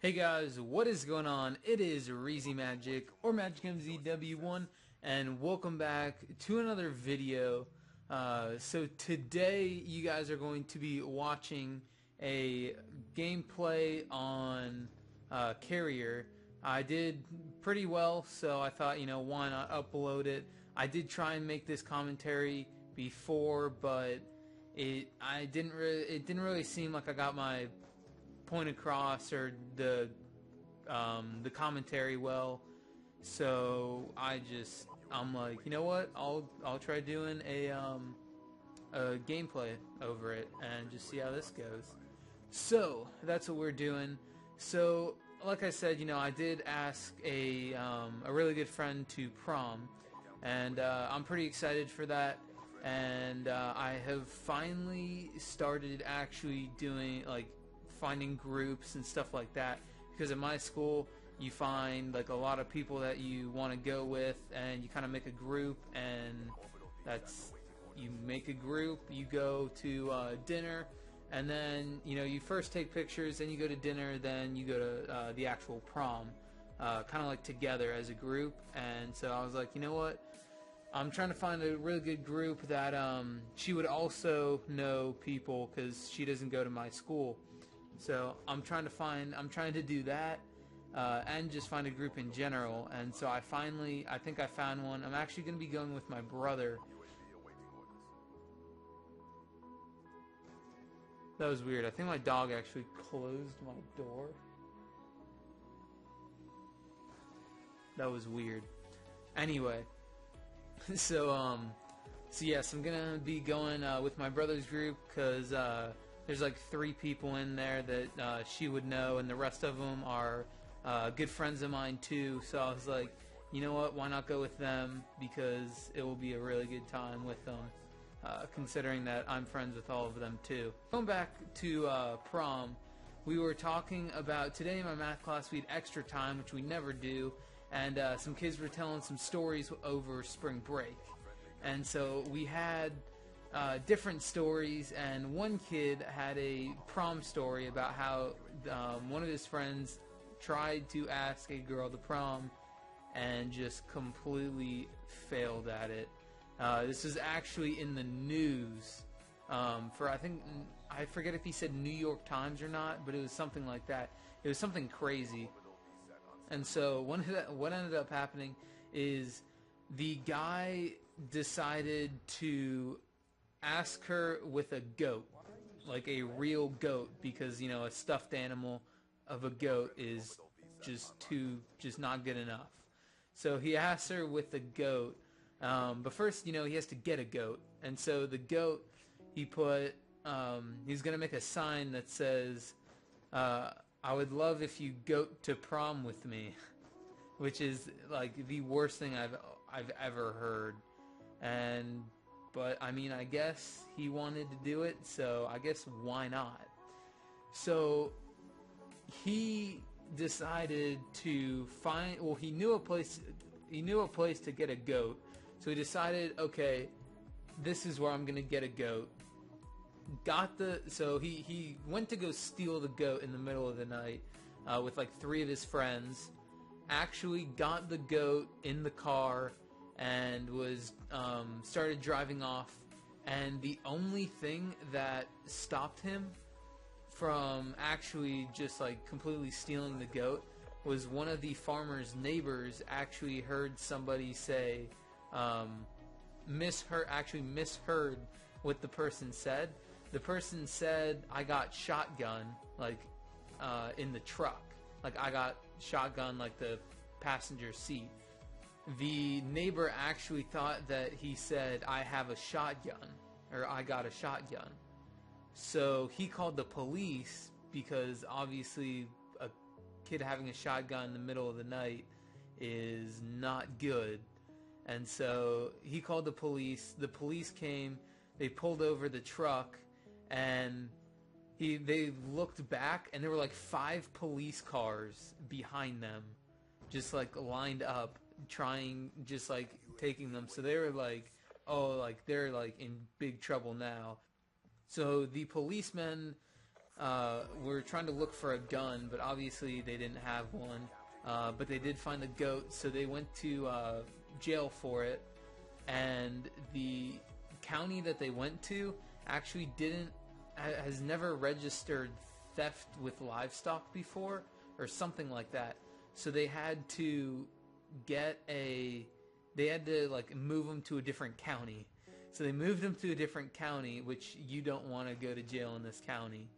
Hey guys, what is going on? It is Reezy Magic or MagicMZW1 and welcome back to another video. So today you guys are going to be watching a gameplay on Carrier. I did pretty well, so I thought, why not upload it. I did try and make this commentary before, but it didn't really seem like I got my point across or the commentary well, so I'm like, you know what, I'll try doing a gameplay over it and just see how this goes. So that's what we're doing. So like I said, I did ask a really good friend to prom, and I'm pretty excited for that. And I have finally started actually doing, finding groups and stuff like that, because in my school you find a lot of people that you want to go with, and you kind of make a group, and you make a group, you go to dinner, and then you first take pictures, then you go to dinner, then you go to the actual prom, kind of like together as a group. And so I was like, you know what, I'm trying to find a really good group that she would also know people, because she doesn't go to my school. So I'm trying to do that, and just find a group in general. And so I think I found one. I'm actually going to be going with my brother. That was weird. I think my dog actually closed my door. That was weird. Anyway, so yes, I'm gonna be going with my brother's group, because there's like 3 people in there that she would know, and the rest of them are good friends of mine too. So I was like, you know what, why not go with them, because it will be a really good time with them, considering that I'm friends with all of them too. Going back to prom, we were talking about, today in my math class we had extra time, which we never do, and some kids were telling some stories over spring break. And so we had different stories, and one kid had a prom story about how one of his friends tried to ask a girl to prom and just completely failed at it. This was actually in the news for, I forget if he said New York Times or not, but it was something like that. It was something crazy. And so what ended up happening is the guy decided to ask her with a goat, like a real goat, because a stuffed animal of a goat is just not good enough. So he asked her with a goat, but first he has to get a goat. And so the goat, he put he's gonna make a sign that says, I would love if you goat to prom with me, which is like the worst thing I've ever heard. But I mean, I guess he wanted to do it, so I guess why not? So he decided to find, well, he knew a place to get a goat. So he decided, okay, this is where I'm gonna get a goat. So he went to go steal the goat in the middle of the night with like 3 of his friends. Actually got the goat in the car and was started driving off, and the only thing that stopped him from actually just completely stealing the goat was one of the farmer's neighbors actually heard somebody say, misheard what the person said. The person said, I got shotgun, in the truck. I got shotgun, the passenger seat. The neighbor actually thought that he said, I have a shotgun, or I got a shotgun. So he called the police, because obviously a kid having a shotgun in the middle of the night is not good. And so he called the police. The police came, they pulled over the truck, and they looked back, and there were 5 police cars behind them, just lined up, trying, just taking them. So they were oh, they're in big trouble now. So the policemen were trying to look for a gun, but obviously they didn't have one. But they did find the goat, so they went to jail for it. And the county that they went to actually has never registered theft with livestock before, or something like that. So they had to like move them to a different county. So they moved them to a different county, which you don't want to go to jail in this county.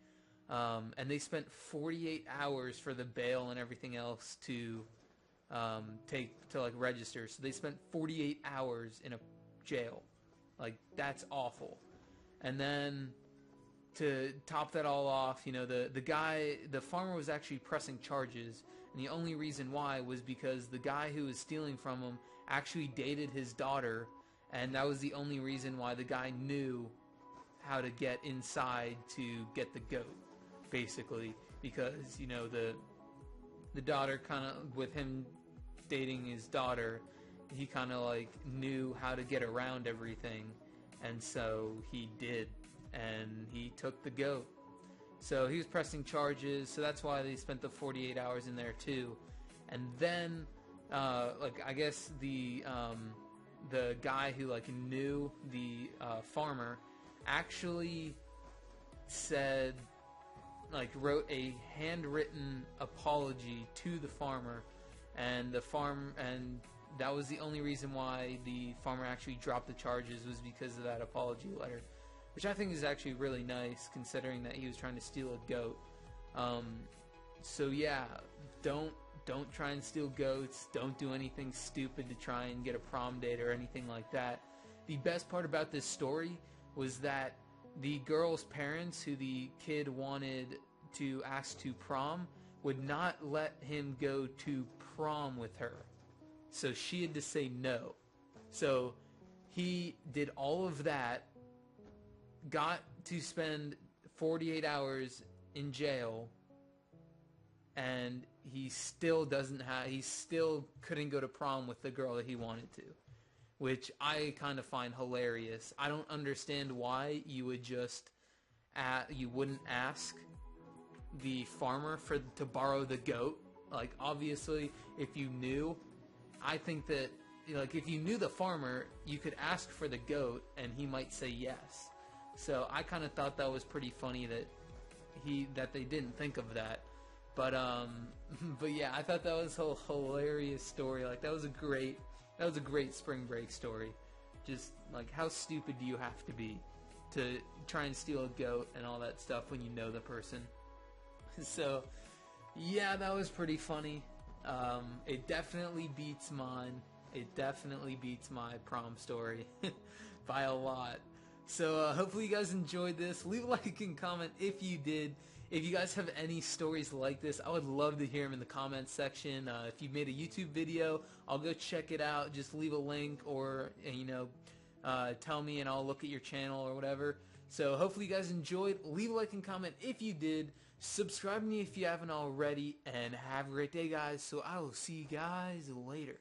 And they spent 48 hours for the bail and everything else to like register. So they spent 48 hours in a jail. Like, that's awful. And then to top that all off, you know, the farmer was actually pressing charges, and the only reason why was because the guy who was stealing from him actually dated his daughter, and that was the only reason why the guy knew how to get inside to get the goat, basically, because, you know, the daughter kind of, with him dating his daughter, he kind of like knew how to get around everything, and so he did, and he took the goat. So he was pressing charges, so that's why they spent the 48 hours in there too. And then like, I guess the guy who like knew the farmer actually said, like, wrote a handwritten apology to the farmer, and that was the only reason why the farmer actually dropped the charges, was because of that apology letter, which I think is actually really nice, considering that he was trying to steal a goat. So yeah, don't try and steal goats. Don't do anything stupid to try and get a prom date or anything like that. The best part about this story was that the girl's parents, who the kid wanted to ask to prom, would not let him go to prom with her. So she had to say no. So he did all of that, got to spend 48 hours in jail, and he still couldn't go to prom with the girl that he wanted to, which I kind of find hilarious. I don't understand why you wouldn't ask the farmer to borrow the goat. Like, obviously, if you knew, I think that, like, if you knew the farmer, you could ask for the goat and he might say yes. So I kind of thought that was pretty funny that they didn't think of that. But yeah, I thought that was a hilarious story. Like, that was a great spring break story. Just like, how stupid do you have to be to try and steal a goat and all that stuff when you know the person? So yeah, that was pretty funny. It definitely beats mine. It definitely beats my prom story by a lot. So hopefully you guys enjoyed this. Leave a like and comment if you did. If you guys have any stories like this, I would love to hear them in the comments section. If you made a YouTube video, I'll go check it out. Just leave a link, or tell me and I'll look at your channel or whatever. So hopefully you guys enjoyed. Leave a like and comment if you did. Subscribe to me if you haven't already, and have a great day, guys. So I will see you guys later.